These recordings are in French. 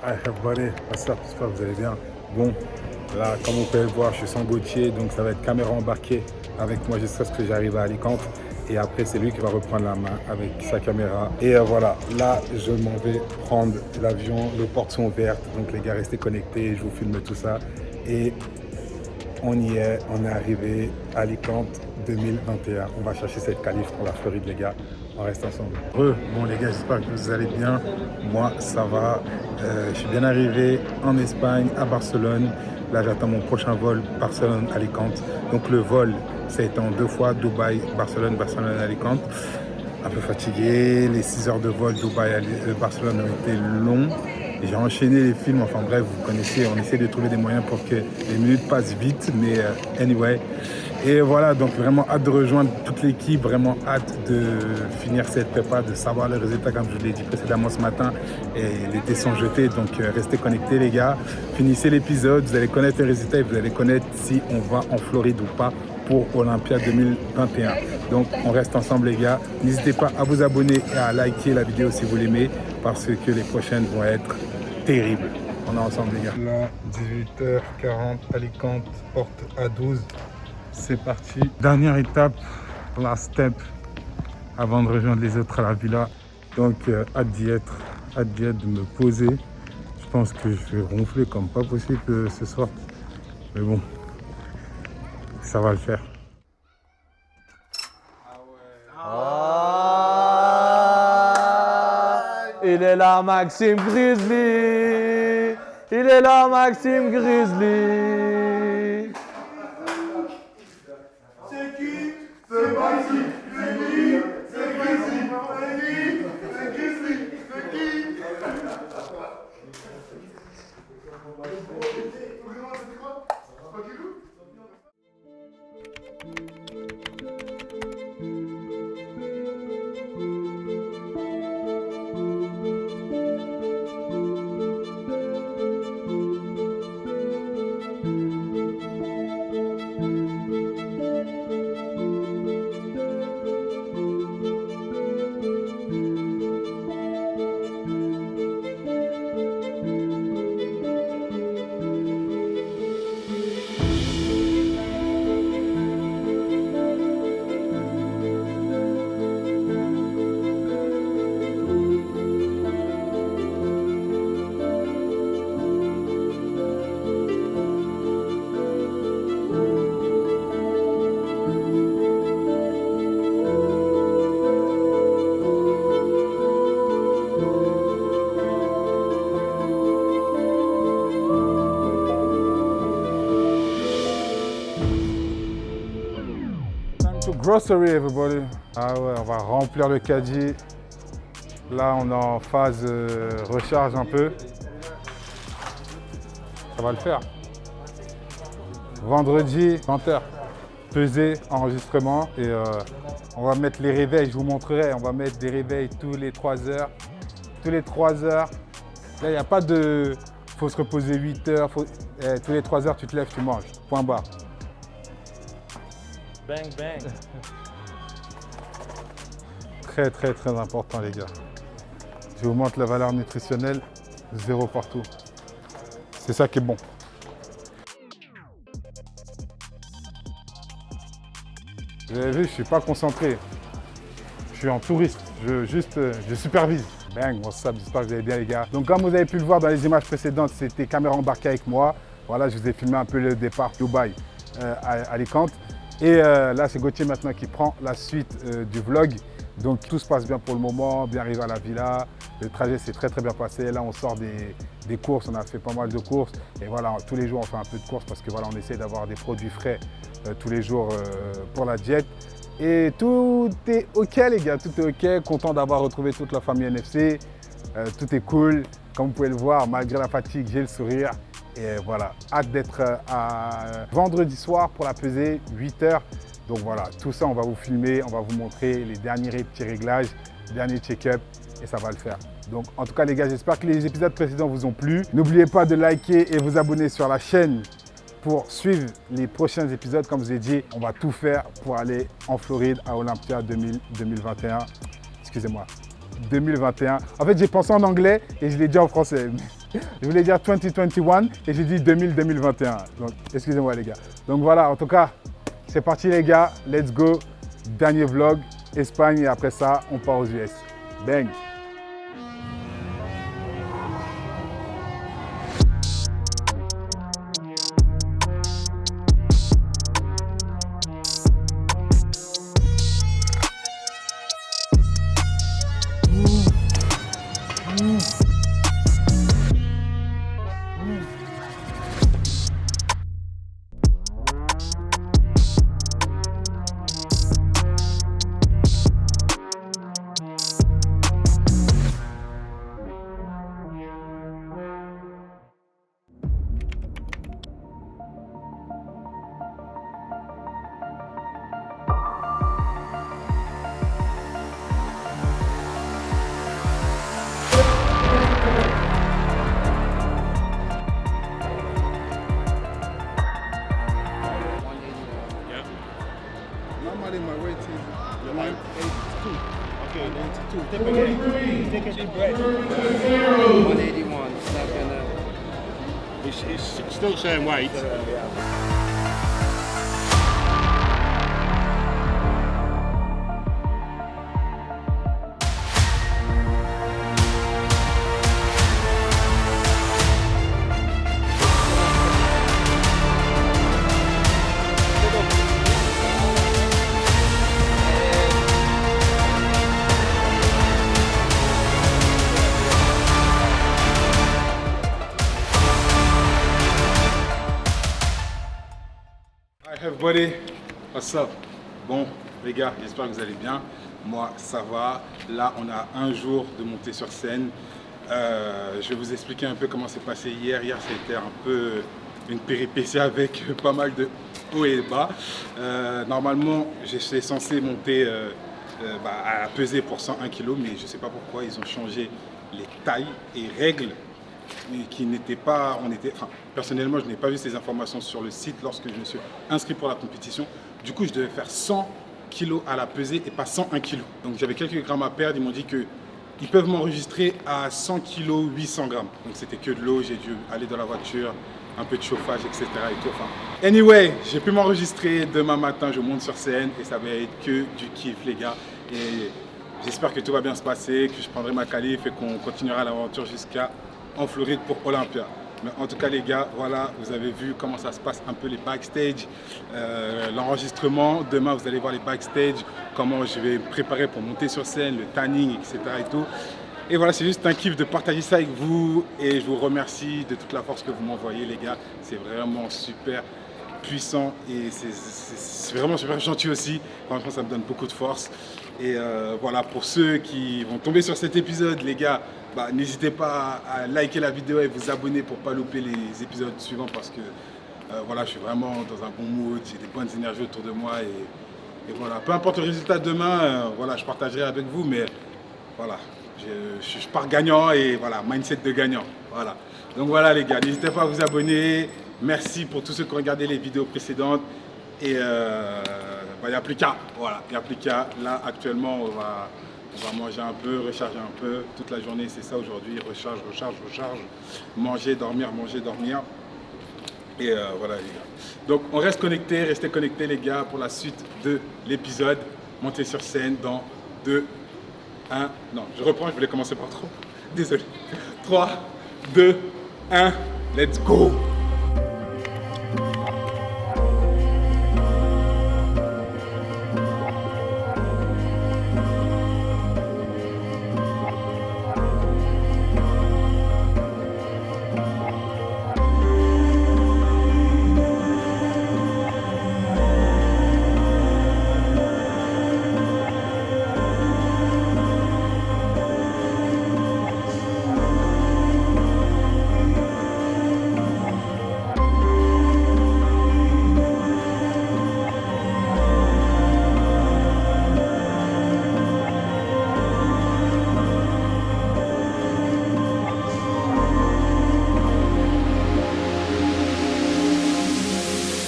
Hi everybody, what's up, j'espère que vous allez bien. Bon, là, comme vous pouvez le voir, je suis sans Gauthier, donc ça va être caméra embarquée avec moi jusqu'à ce que j'arrive à Alicante. Et après, c'est lui qui va reprendre la main avec sa caméra. Et voilà, là, je m'en vais prendre l'avion, les portes sont ouvertes, donc les gars, restez connectés, je vous filme tout ça. Et on y est, on est arrivé à Alicante 2021. On va chercher cette qualif pour la Floride, les gars. On reste ensemble. Bon les gars, j'espère que vous allez bien. Moi, ça va. Je suis bien arrivé en Espagne, à Barcelone. Là, j'attends mon prochain vol, Barcelone-Alicante. Donc le vol, ça a été en 2 fois, Dubaï, Barcelone, Barcelone-Alicante. Un peu fatigué. Les 6 heures de vol Dubaï-Barcelone ont été longs. J'ai enchaîné les films, enfin bref, vous connaissez, on essaie de trouver des moyens pour que les minutes passent vite, mais anyway. Et voilà, donc vraiment hâte de rejoindre toute l'équipe, vraiment hâte de finir cette prépa, de savoir les résultats comme je vous l'ai dit précédemment ce matin. Et les dés sont jetés, donc restez connectés les gars. Finissez l'épisode, vous allez connaître les résultats et vous allez connaître si on va en Floride ou pas pour Olympia 2021. Donc on reste ensemble les gars. N'hésitez pas à vous abonner et à liker la vidéo si vous l'aimez parce que les prochaines vont être terribles. On est ensemble les gars. Là, 18h40, Alicante, porte A12. C'est parti. Dernière étape, last step, avant de rejoindre les autres à la villa. Donc hâte d'y être, de me poser. Je pense que je vais ronfler comme pas possible ce soir. Mais bon, ça va le faire. Il est là Maxime Grizzly. Il est là Maxime Grizzly. C'est qui? C'est Maxime. C'est qui? C'est Grizzly. C'est qui? C'est Grizzly. C'est qui? Grocery everybody. Ah ouais, on va remplir le caddie. Là on est en phase recharge un peu. Ça va le faire. Vendredi 20h. Pesée, enregistrement et on va mettre les réveils, je vous montrerai. On va mettre des réveils tous les 3 heures. Tous les 3 heures. Là il n'y a pas de faut se reposer 8 heures. Tous les 3 heures tu te lèves, tu manges. Point barre. Bang bang. Très très très important les gars. Je vous montre la valeur nutritionnelle, 0 partout. C'est ça qui est bon. Vous avez vu, je suis pas concentré. Je suis en touriste, je supervise. Bang, what's up, j'espère que vous allez bien les gars. Donc comme vous avez pu le voir dans les images précédentes, c'était caméra embarquée avec moi. Voilà, je vous ai filmé un peu le départ Dubaï à Alicante. Et là, c'est Gauthier maintenant qui prend la suite du vlog. Donc tout se passe bien pour le moment, bien arrivé à la villa. Le trajet s'est très très bien passé. Là, on sort des courses, on a fait pas mal de courses. Et voilà, tous les jours, on fait un peu de courses parce que voilà, on essaie d'avoir des produits frais tous les jours pour la diète. Et tout est OK les gars, tout est OK. Content d'avoir retrouvé toute la famille NFC. Tout est cool. Comme vous pouvez le voir, malgré la fatigue, j'ai le sourire. Et voilà, hâte d'être à vendredi soir pour la pesée, 8h. Donc voilà, tout ça, on va vous filmer, on va vous montrer les derniers petits réglages, dernier check-up et ça va le faire. Donc en tout cas les gars, j'espère que les épisodes précédents vous ont plu. N'oubliez pas de liker et vous abonner sur la chaîne pour suivre les prochains épisodes. Comme je vous ai dit, on va tout faire pour aller en Floride à Olympia 2021. Excusez-moi, 2021. En fait, j'ai pensé en anglais et je l'ai dit en français. Je voulais dire 2021 et j'ai dit 2021. Donc, excusez-moi les gars. Donc voilà, en tout cas, c'est parti les gars. Let's go. Dernier vlog, Espagne et après ça, on part aux US. Bang. Normally my weight is 182. Okay, 182. Take a deep breath. 181. It's not gonna. It's still same weight. Hi everybody, what's up? Bon les gars, j'espère que vous allez bien. Moi ça va. Là on a un jour de montée sur scène. Je vais vous expliquer un peu comment c'est passé hier. Hier c'était un peu une péripétie avec pas mal de hauts et bas. Normalement j'étais censé monter à peser pour 101 kg, mais je ne sais pas pourquoi ils ont changé les tailles et règles. Qui n'était pas, personnellement je n'ai pas vu ces informations sur le site lorsque je me suis inscrit pour la compétition. Du coup je devais faire 100 kg à la pesée et pas 101 kg. Donc j'avais quelques grammes à perdre, ils m'ont dit qu'ils peuvent m'enregistrer à 100 kg 800 grammes. Donc c'était que de l'eau, j'ai dû aller dans la voiture, un peu de chauffage, etc. Et tout. Anyway, j'ai pu m'enregistrer, demain matin je monte sur scène et ça va être que du kiff les gars. Et j'espère que tout va bien se passer, que je prendrai ma qualif et qu'on continuera l'aventure jusqu'à en Floride pour Olympia. Mais en tout cas les gars, voilà, vous avez vu comment ça se passe un peu les backstage, l'enregistrement. Demain vous allez voir les backstage, comment je vais me préparer pour monter sur scène, le tanning, etc. et tout. Et voilà, c'est juste un kiff de partager ça avec vous et je vous remercie de toute la force que vous m'envoyez les gars. C'est vraiment super puissant et c'est vraiment super gentil aussi. Franchement ça me donne beaucoup de force. Et voilà, pour ceux qui vont tomber sur cet épisode les gars, n'hésitez pas à liker la vidéo et vous abonner pour ne pas louper les épisodes suivants parce que voilà, je suis vraiment dans un bon mood, j'ai des bonnes énergies autour de moi et voilà, peu importe le résultat de demain, voilà, je partagerai avec vous, mais voilà, je pars gagnant et voilà, mindset de gagnant, voilà. Donc voilà les gars, n'hésitez pas à vous abonner, merci pour tous ceux qui ont regardé les vidéos précédentes et il n'y a plus qu'à, voilà, il n'y a plus qu'à, là actuellement on va manger un peu, recharger un peu. Toute la journée, c'est ça aujourd'hui. Recharge. Manger, dormir. Et voilà les gars. Donc on reste connectés, restez connectés les gars pour la suite de l'épisode. Montez sur scène dans 2, 1. Non, je reprends, je voulais commencer par 3. Désolé. 3, 2, 1. Let's go!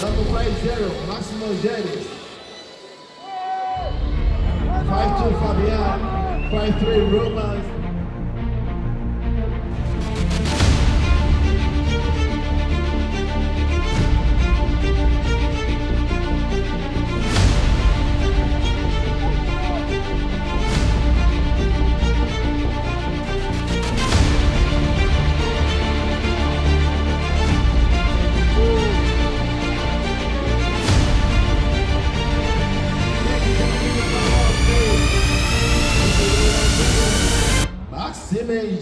Number 50, Massimo Geris. 52, Fabian. 53, Roman.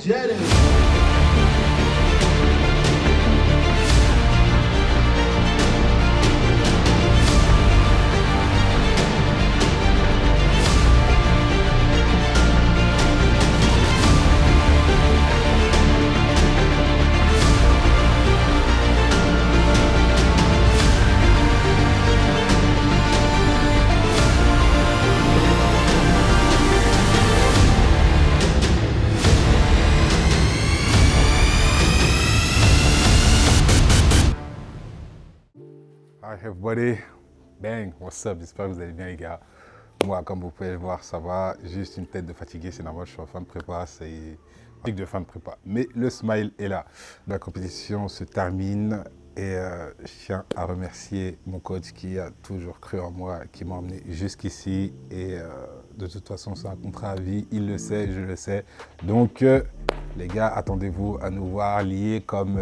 energetic. Hi everybody, bang, what's up, j'espère que vous allez bien les gars. Moi, comme vous pouvez le voir, ça va, juste une tête de fatigué, c'est normal, je suis en fin de prépa, c'est un de fin de prépa. Mais le smile est là. La compétition se termine et je tiens à remercier mon coach qui a toujours cru en moi, qui m'a emmené jusqu'ici et de toute façon c'est un contrat à vie, il le sait, je le sais. Donc les gars, attendez-vous à nous voir liés comme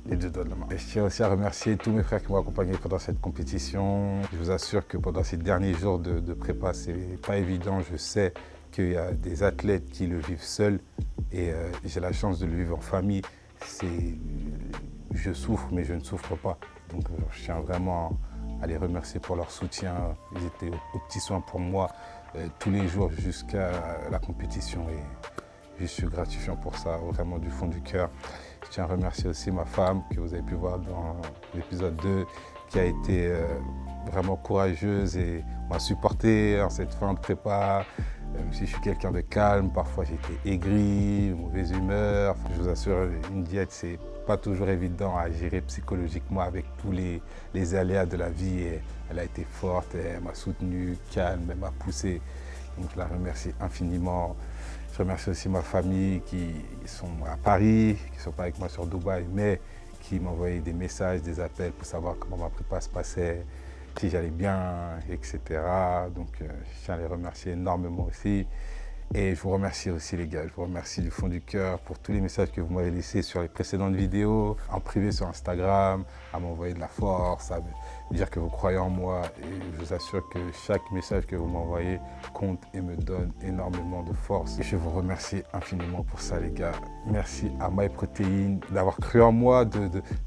les deux doigts de la main. Et je tiens aussi à remercier tous mes frères qui m'ont accompagné pendant cette compétition. Je vous assure que pendant ces derniers jours de prépa, c'est pas évident. Je sais qu'il y a des athlètes qui le vivent seuls et j'ai la chance de le vivre en famille. Je souffre, mais je ne souffre pas. Donc je tiens vraiment à les remercier pour leur soutien. Ils étaient aux petits soins pour moi tous les jours jusqu'à la compétition et je suis gratifiant pour ça, vraiment du fond du cœur. Je tiens à remercier aussi ma femme que vous avez pu voir dans l'épisode 2 qui a été vraiment courageuse et m'a supporté en cette fin de prépa. Même si je suis quelqu'un de calme, parfois j'ai été aigri, mauvaise humeur. Je vous assure, une diète, c'est pas toujours évident à gérer psychologiquement avec tous les aléas de la vie. Et elle a été forte, elle m'a soutenu, calme, elle m'a poussé. Donc je la remercie infiniment. Je remercie aussi ma famille qui sont à Paris, qui ne sont pas avec moi sur Dubaï, mais qui m'envoyaient des messages, des appels pour savoir comment ma prépa se passait, si j'allais bien, etc. Donc je tiens à les remercier énormément aussi. Et je vous remercie aussi les gars, je vous remercie du fond du cœur pour tous les messages que vous m'avez laissés sur les précédentes vidéos, en privé sur Instagram, à m'envoyer de la force, à me dire que vous croyez en moi. Et je vous assure que chaque message que vous m'envoyez compte et me donne énormément de force. Et je vous remercie infiniment pour ça les gars. Merci à MyProtein d'avoir cru en moi,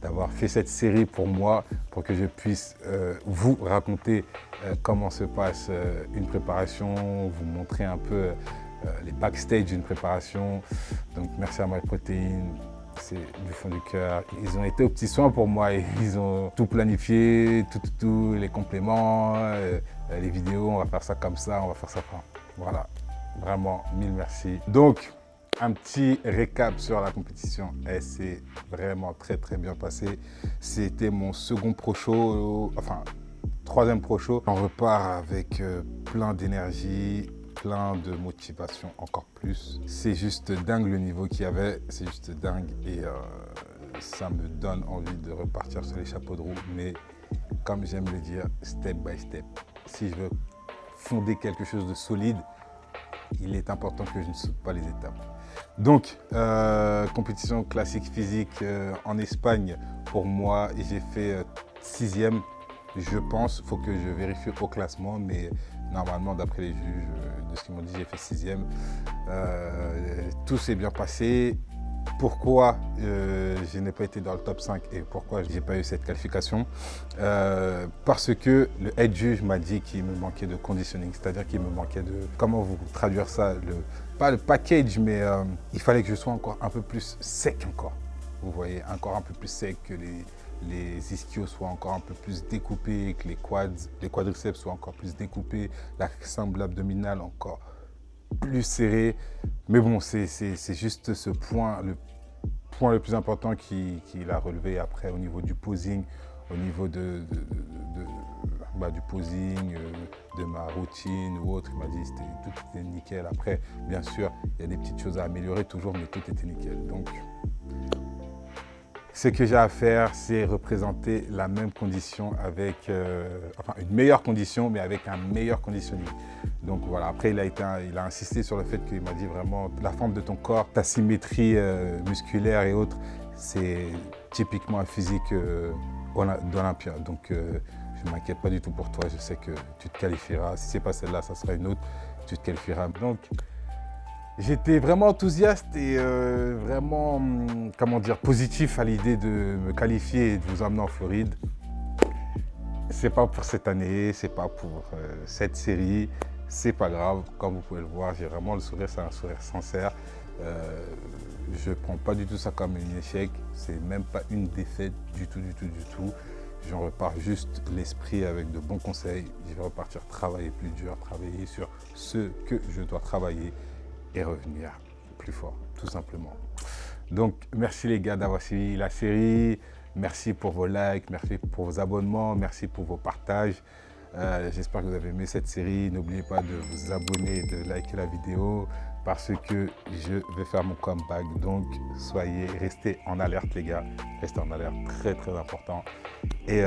d'avoir fait cette série pour moi, pour que je puisse vous raconter comment se passe une préparation, vous montrer un peu les backstage d'une préparation. Donc merci à MyProtein, c'est du fond du cœur. Ils ont été aux petits soins pour moi, ils ont tout planifié, tout, les compléments, les vidéos, on va faire ça comme ça, on va faire ça. Voilà, vraiment, mille merci. Donc, un petit récap sur la compétition. Elle s'est vraiment très bien passée. C'était mon second pro show, enfin, troisième pro show. On repart avec plein d'énergie, plein de motivation encore plus. C'est juste dingue le niveau qu'il y avait, c'est juste dingue et ça me donne envie de repartir sur les chapeaux de roue. Mais comme j'aime le dire, step by step. Si je veux fonder quelque chose de solide, il est important que je ne saute pas les étapes. Donc, compétition classique physique en Espagne, pour moi, j'ai fait 6e. Je pense, il faut que je vérifie au classement, mais normalement, d'après les juges, de ce qu'ils m'ont dit, j'ai fait 6e. Tout s'est bien passé. Pourquoi je n'ai pas été dans le top 5 et pourquoi je n'ai pas eu cette qualification? Parce que le head juge m'a dit qu'il me manquait de conditioning, c'est-à-dire qu'il me manquait de... Comment vous traduire ça? Pas le package, mais il fallait que je sois encore un peu plus sec encore. Vous voyez, encore un peu plus sec, que les ischios soient encore un peu plus découpés, que les quadriceps soient encore plus découpés, la sangle abdominale encore plus serrée. Mais bon, c'est juste ce point, le point le plus important qu'il a relevé après au niveau du posing, au niveau du posing, de ma routine ou autre. Il m'a dit que tout était nickel. Après, bien sûr, il y a des petites choses à améliorer toujours, mais tout était nickel. Donc, ce que j'ai à faire, c'est représenter la même condition avec, enfin une meilleure condition, mais avec un meilleur conditioning. Donc voilà, après il a insisté sur le fait qu'il m'a dit vraiment la forme de ton corps, ta symétrie musculaire et autres, c'est typiquement un physique d'Olympia. Donc je ne m'inquiète pas du tout pour toi, je sais que tu te qualifieras. Si ce n'est pas celle-là, ça sera une autre, tu te qualifieras. Donc J'étais vraiment enthousiaste et vraiment, comment dire, positif à l'idée de me qualifier et de vous emmener en Floride. C'est pas pour cette année, c'est pas pour cette série, c'est pas grave. Comme vous pouvez le voir, j'ai vraiment le sourire, c'est un sourire sincère. Je prends pas du tout ça comme un échec, c'est même pas une défaite du tout. J'en repars juste l'esprit avec de bons conseils. Je vais repartir travailler plus dur, travailler sur ce que je dois travailler et revenir plus fort, tout simplement. Donc, merci les gars d'avoir suivi la série. Merci pour vos likes, merci pour vos abonnements, merci pour vos partages. J'espère que vous avez aimé cette série. N'oubliez pas de vous abonner et de liker la vidéo parce que je vais faire mon comeback. Donc, restez en alerte les gars. Restez en alerte, très important. Et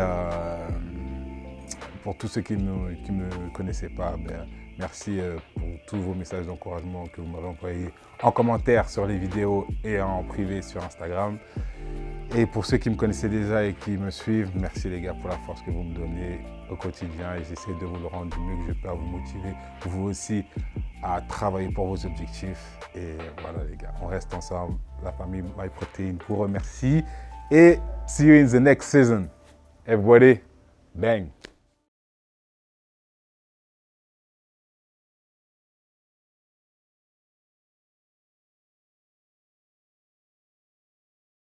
pour tous ceux qui ne me connaissaient pas, merci pour tous vos messages d'encouragement que vous m'avez envoyés en commentaire sur les vidéos et en privé sur Instagram. Et pour ceux qui me connaissaient déjà et qui me suivent, merci les gars pour la force que vous me donnez au quotidien et j'essaie de vous le rendre du mieux que je peux à vous motiver, vous aussi, à travailler pour vos objectifs. Et voilà les gars, on reste ensemble. La famille MyProtein vous remercie et see you in the next season. Everybody, bang!